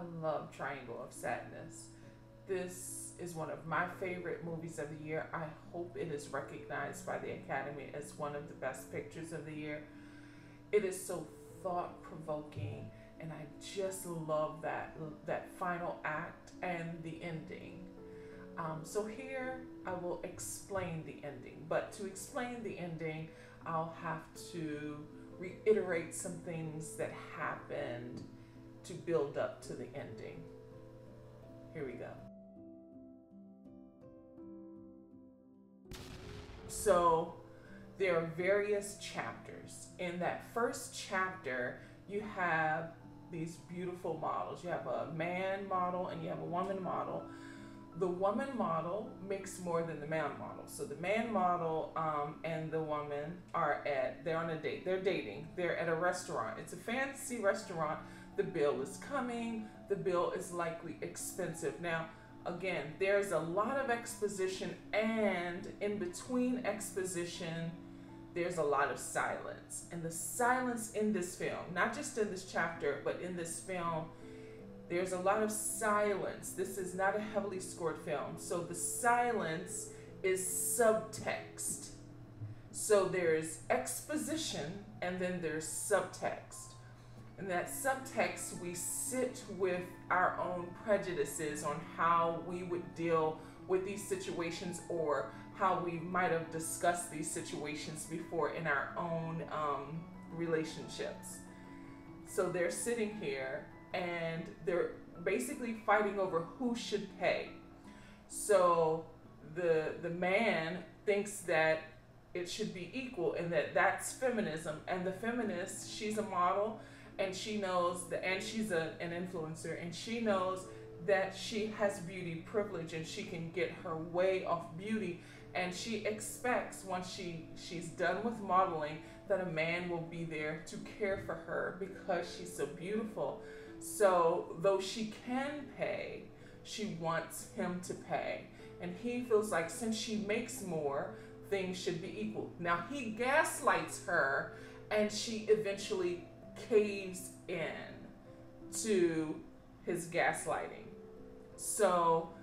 I love Triangle of Sadness. This is one of my favorite movies of the year. I hope it is recognized by the Academy as one of the best pictures of the year. It is so thought provoking, and I just love that final act and the ending. So here I will explain the ending, but to explain the ending, I'll have to reiterate some things that happened to build up to the ending. Here we go. So there are various chapters. In that first chapter, you have these beautiful models. You have a man model and you have a woman model. The woman model makes more than the man model. So the man model and the woman they're on a date. They're dating. They're at a restaurant. It's a fancy restaurant. The bill is coming. The bill is likely expensive. Now, again, there's a lot of exposition, and in between exposition, there's a lot of silence. And the silence in this film, not just in this chapter, but in this film, there's a lot of silence. This is not a heavily scored film. So the silence is subtext. So there's exposition and then there's subtext. And that subtext, we sit with our own prejudices on how we would deal with these situations, or how we might have discussed these situations before in our own relationships. So they're sitting here and they're basically fighting over who should pay. So the man thinks that it should be equal and that's feminism. And the feminist, she's a model, and she knows that, and she's an influencer, and she knows that she has beauty privilege and she can get her way off beauty, and she expects once she's done with modeling that a man will be there to care for her because she's so beautiful. So though she can pay, she wants him to pay, and he feels like since she makes more, things should be equal. Now he gaslights her, and she eventually caves in to his gaslighting. So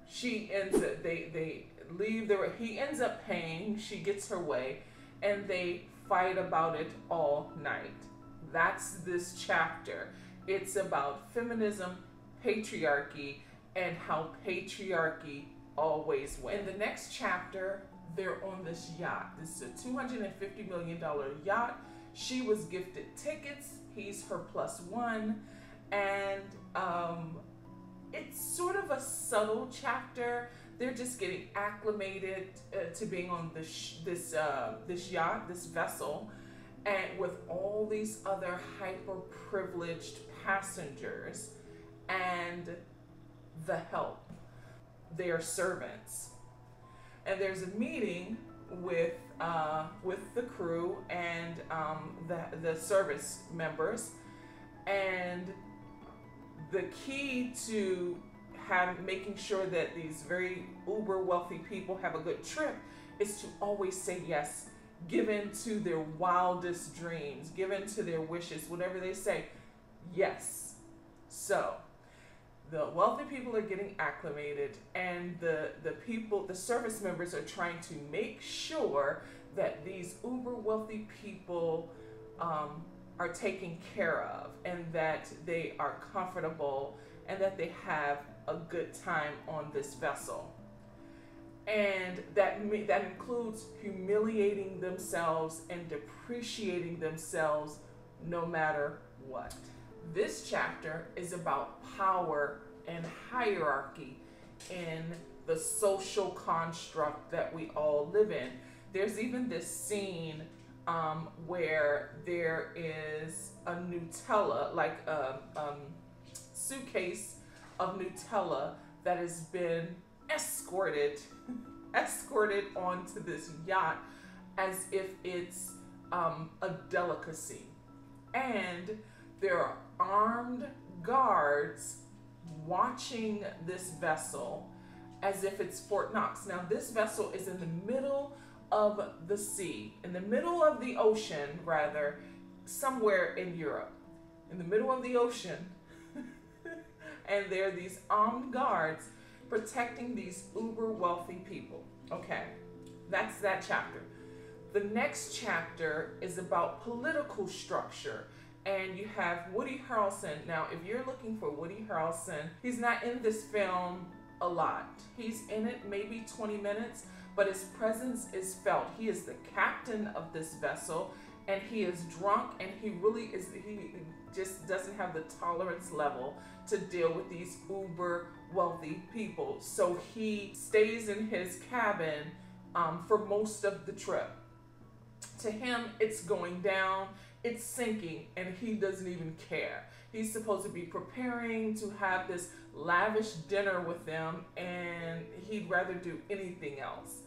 she ends up, they leave he ends up paying, she gets her way, and they fight about it all night. That's this chapter. It's about feminism, patriarchy, and how patriarchy always wins. In the next chapter, they're on this yacht. This is a $250 million yacht. She was gifted tickets. He's her plus one. And it's sort of a subtle chapter. They're just getting acclimated to being on this yacht, this vessel, and with all these other hyper-privileged passengers and the help. They are servants. And there's a meeting with the crew and the service members, and the key to making sure that these very uber wealthy people have a good trip is to always say yes, give in to their wildest dreams, give in to their wishes, whatever they say, yes. So the wealthy people are getting acclimated, and the service members are trying to make sure that these uber wealthy people are taken care of, and that they are comfortable, and that they have a good time on this vessel. And that includes humiliating themselves and depreciating themselves no matter what. This chapter is about power and hierarchy in the social construct that we all live in. There's even this scene where there is a Nutella, like a suitcase of Nutella that has been escorted onto this yacht as if it's a delicacy. And there are armed guards watching this vessel as if it's Fort Knox. Now, this vessel is in the middle of the sea, in the middle of the ocean, rather, somewhere in Europe. In the middle of the ocean, And there are these armed guards protecting these uber wealthy people. Okay, that's that chapter. The next chapter is about political structure. And you have Woody Harrelson. Now, if you're looking for Woody Harrelson, he's not in this film a lot. He's in it maybe 20 minutes, but his presence is felt. He is the captain of this vessel, and he is drunk, and he just doesn't have the tolerance level to deal with these uber wealthy people. So he stays in his cabin for most of the trip. To him, it's going down, it's sinking, and he doesn't even care. He's supposed to be preparing to have this lavish dinner with them, and he'd rather do anything else.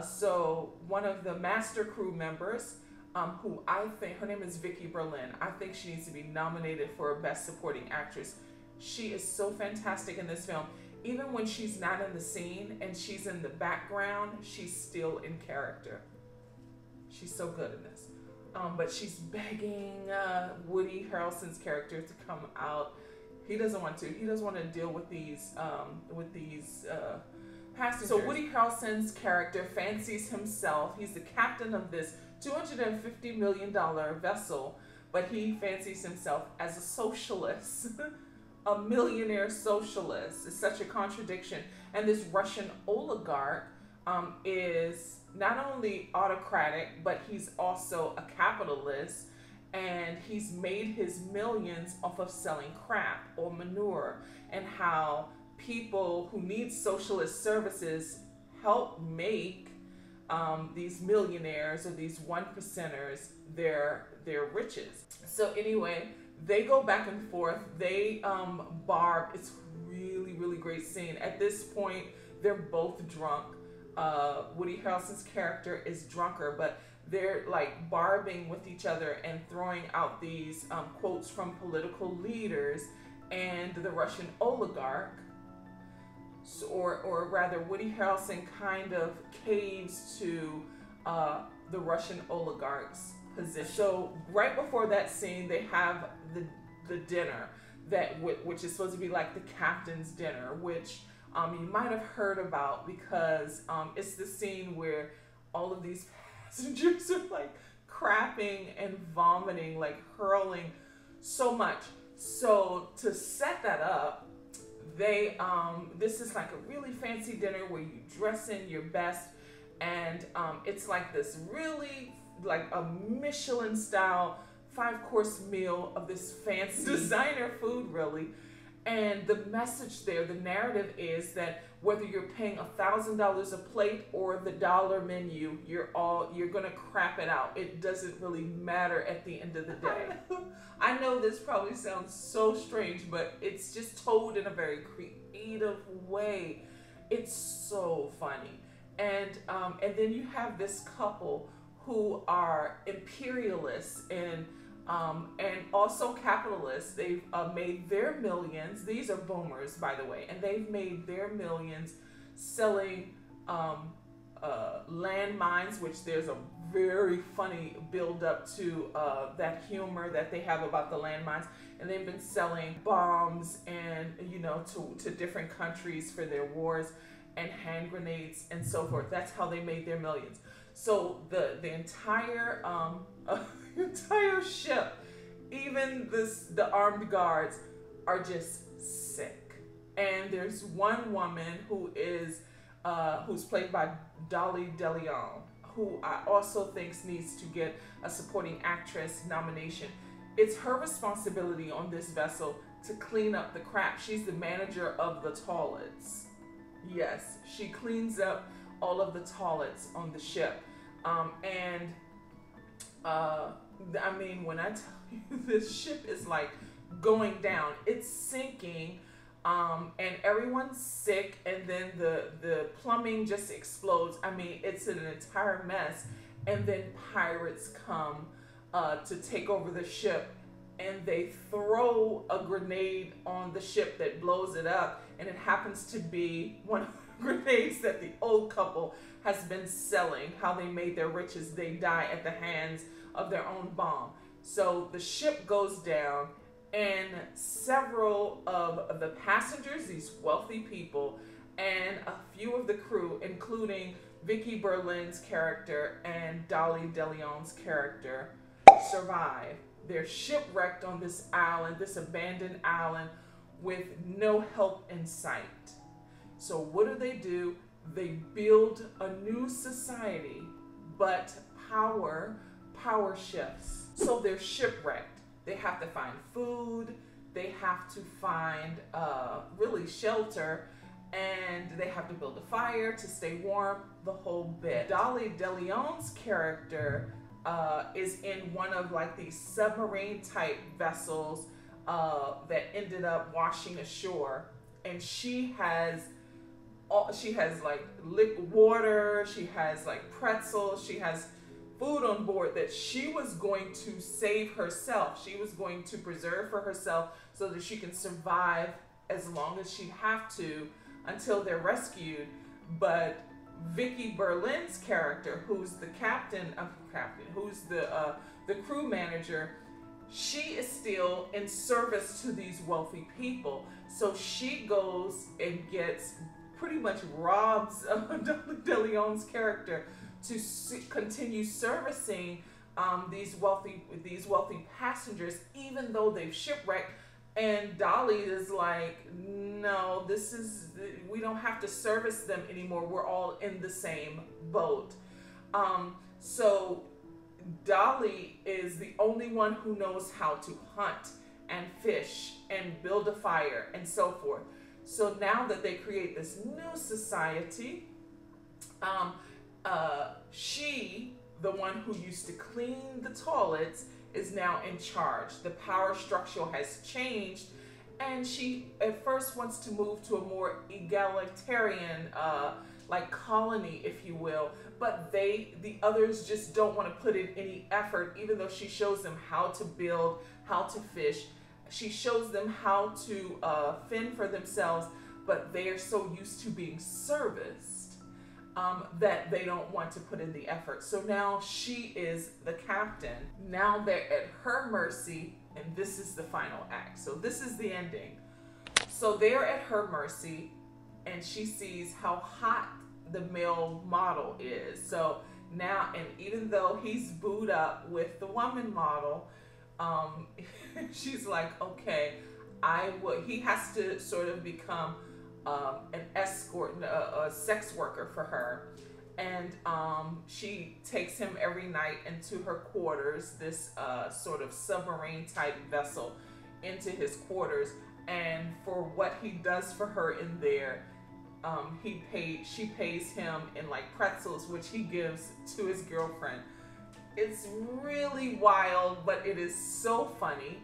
So one of the master crew members, who I think, her name is Vicki Berlin. I think she needs to be nominated for a Best Supporting Actress. She is so fantastic in this film. Even when she's not in the scene and she's in the background, she's still in character. She's so good in this. But she's begging Woody Harrelson's character to come out. He doesn't want to. He doesn't want to deal with these passengers. So Woody Harrelson's character fancies himself. He's the captain of this $250 million vessel, but he fancies himself as a socialist, a millionaire socialist. It's such a contradiction. And this Russian oligarch is not only autocratic, but he's also a capitalist, and he's made his millions off of selling crap or manure, and how people who need socialist services help make these millionaires or these 1%ers their riches. So anyway, they go back and forth. They barb. It's really, really great scene. At this point, they're both drunk. Woody Harrelson's character is drunker, but they're like barbing with each other and throwing out these quotes from political leaders and the Russian oligarch. So, or rather, Woody Harrelson kind of caves to the Russian oligarch's position. So right before that scene, they have the dinner which is supposed to be like the captain's dinner, which you might have heard about because it's the scene where all of these passengers are like crapping and vomiting, like hurling so much. So to set that up, they this is like a really fancy dinner where you dress in your best, and it's like this really like a Michelin style 5-course meal of this fancy designer food, really. And the message there, the narrative is that whether you're paying $1,000 a plate or the dollar menu, you're gonna crap it out. It doesn't really matter at the end of the day. I know this probably sounds so strange, but it's just told in a very creative way. It's so funny. And then you have this couple who are imperialists and also capitalists. They've made their millions. These are boomers, by the way, and they've made their millions selling landmines, which there's a very funny build up to that humor that they have about the landmines. And they've been selling bombs and, to different countries for their wars, and hand grenades and so forth. That's how they made their millions. So the entire entire ship, even the armed guards, are just sick. And there's one woman who is who's played by Dolly DeLeon, who I also think needs to get a supporting actress nomination. It's her responsibility on this vessel to clean up the crap. She's the manager of the toilets. Yes, she cleans up all of the toilets on the ship. I mean, when I tell you this ship is like going down, it's sinking, and everyone's sick, and then the plumbing just explodes. I mean, it's an entire mess. And then pirates come to take over the ship, and they throw a grenade on the ship that blows it up, and it happens to be one of the grenades that the old couple has been selling, how they made their riches. They die at the hands of their own bomb. So the ship goes down, and several of the passengers, these wealthy people, and a few of the crew, including Vicki Berlin's character and Dolly DeLeon's character, survive. They're shipwrecked on this island, this abandoned island, with no help in sight. So what do? They build a new society, but power shifts. So they're shipwrecked. They have to find food, they have to find really shelter, and they have to build a fire to stay warm, the whole bit. Dolly DeLeon's character is in one of like these submarine type vessels that ended up washing ashore, and she has like liquid water, she has like pretzels, she has food on board that she was going to save herself. She was going to preserve for herself so that she can survive as long as she have to until they're rescued. But Vicki Berlin's character, who's the who's the crew manager, she is still in service to these wealthy people. So she goes and gets pretty much robs Dolly DeLeon's character to continue servicing these wealthy passengers, even though they've shipwrecked. And Dolly is like, no, we don't have to service them anymore. We're all in the same boat. So Dolly is the only one who knows how to hunt and fish and build a fire and so forth. So now that they create this new society, she, the one who used to clean the toilets, is now in charge. The power structure has changed, and she at first wants to move to a more egalitarian like colony, if you will, but the others just don't want to put in any effort, even though she shows them how to build, how to fish. She shows them how to fend for themselves, but they are so used to being serviced that they don't want to put in the effort. So now she is the captain. Now they're at her mercy, and this is the final act. So this is the ending. So they're at her mercy, and she sees how hot the male model is. So now, and even though he's booed up with the woman model, she's like, okay, he has to sort of become an escort, a sex worker for her. And she takes him every night into her quarters, this sort of submarine type vessel, into his quarters. And for what he does for her in there, she pays him in like pretzels, which he gives to his girlfriend. It's really wild, but it is so funny.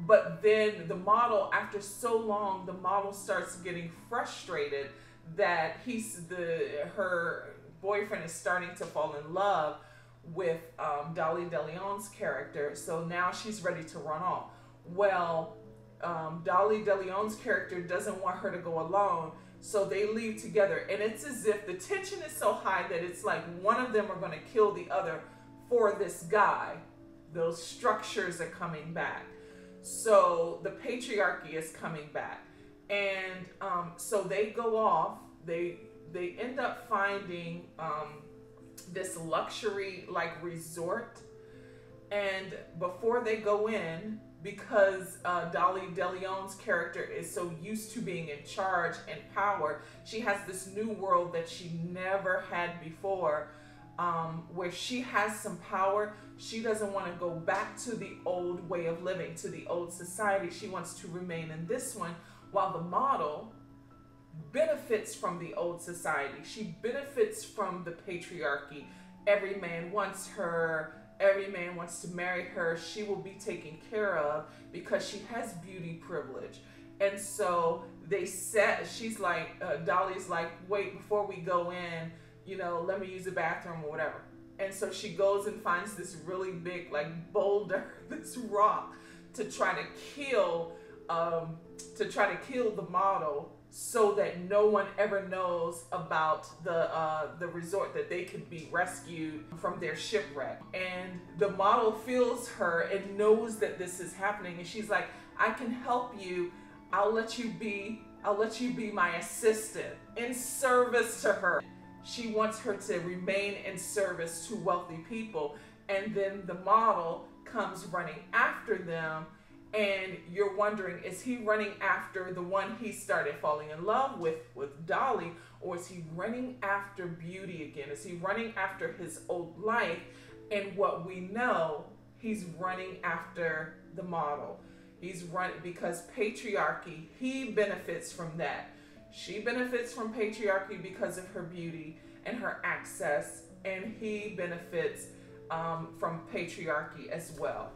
But then the model, after so long, the model starts getting frustrated that her boyfriend is starting to fall in love with Dolly DeLeon's character. So now she's ready to run off. Well, Dolly DeLeon's character doesn't want her to go alone, so they leave together. And it's as if the tension is so high that it's like one of them are going to kill the other for this guy. Those structures are coming back. So the patriarchy is coming back. And so they go off. They end up finding this luxury like resort. And before they go in, because Dolly DeLeon's character is so used to being in charge and power, she has this new world that she never had before, where she has some power. She doesn't want to go back to the old way of living, to the old society. She wants to remain in this one, while the model benefits from the old society. She benefits from the patriarchy. Every man wants her. Every man wants to marry her. She will be taken care of because she has beauty privilege. And so she's like, Dolly's like, wait, before we go in, let me use the bathroom or whatever. And so she goes and finds this really big like boulder, this rock, to try to kill the model, so that no one ever knows about the resort, that they could be rescued from their shipwreck. And the model feels her and knows that this is happening, and she's like, I can help you. I'll let you be my assistant in service to her. She wants her to remain in service to wealthy people. And then the model comes running after them. And you're wondering, is he running after the one he started falling in love with Dolly? Or is he running after beauty again? Is he running after his old life? And what we know, he's running after the model. He's running because patriarchy, he benefits from that. She benefits from patriarchy because of her beauty and her access, and he benefits from patriarchy as well.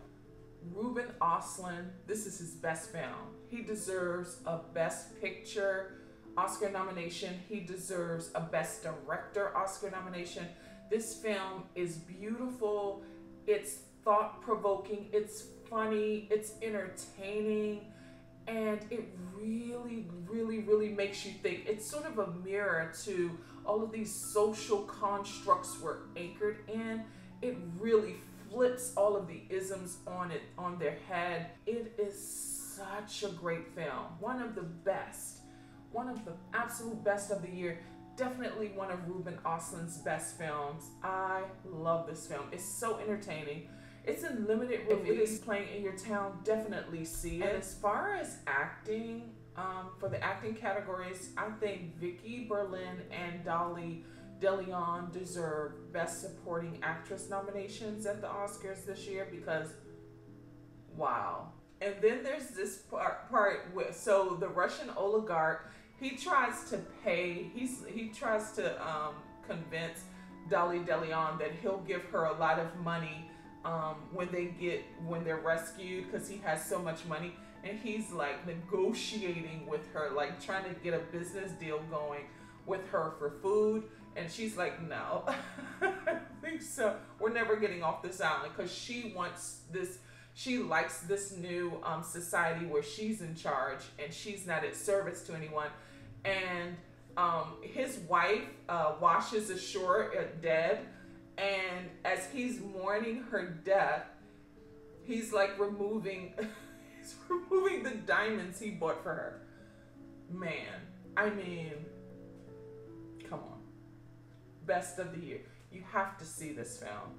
Ruben Östlund, this is his best film. He deserves a Best Picture Oscar nomination. He deserves a Best Director Oscar nomination. This film is beautiful. It's thought-provoking. It's funny. It's entertaining. And it really, really, really makes you think. It's sort of a mirror to all of these social constructs we're anchored in. It really flips all of the isms on their head. It is such a great film. One of the best. One of the absolute best of the year. Definitely one of Ruben Östlund's best films. I love this film. It's so entertaining. It's in limited release. If it is playing in your town, definitely see it. And as far as acting, for the acting categories, I think Vicki Berlin and Dolly DeLeon deserve Best Supporting Actress nominations at the Oscars this year because, wow. And then there's this part with, so the Russian oligarch, he tries to convince Dolly DeLeon that he'll give her a lot of money when they're rescued because he has so much money, and he's like negotiating with her, like trying to get a business deal going with her for food, and she's like, no. I think so. We're never getting off this island because she wants this. She likes this new society where she's in charge and she's not at service to anyone. And his wife washes ashore dead. And as he's mourning her death, he's like removing the diamonds he bought for her. Man, I mean, come on. Best of the year. You have to see this film.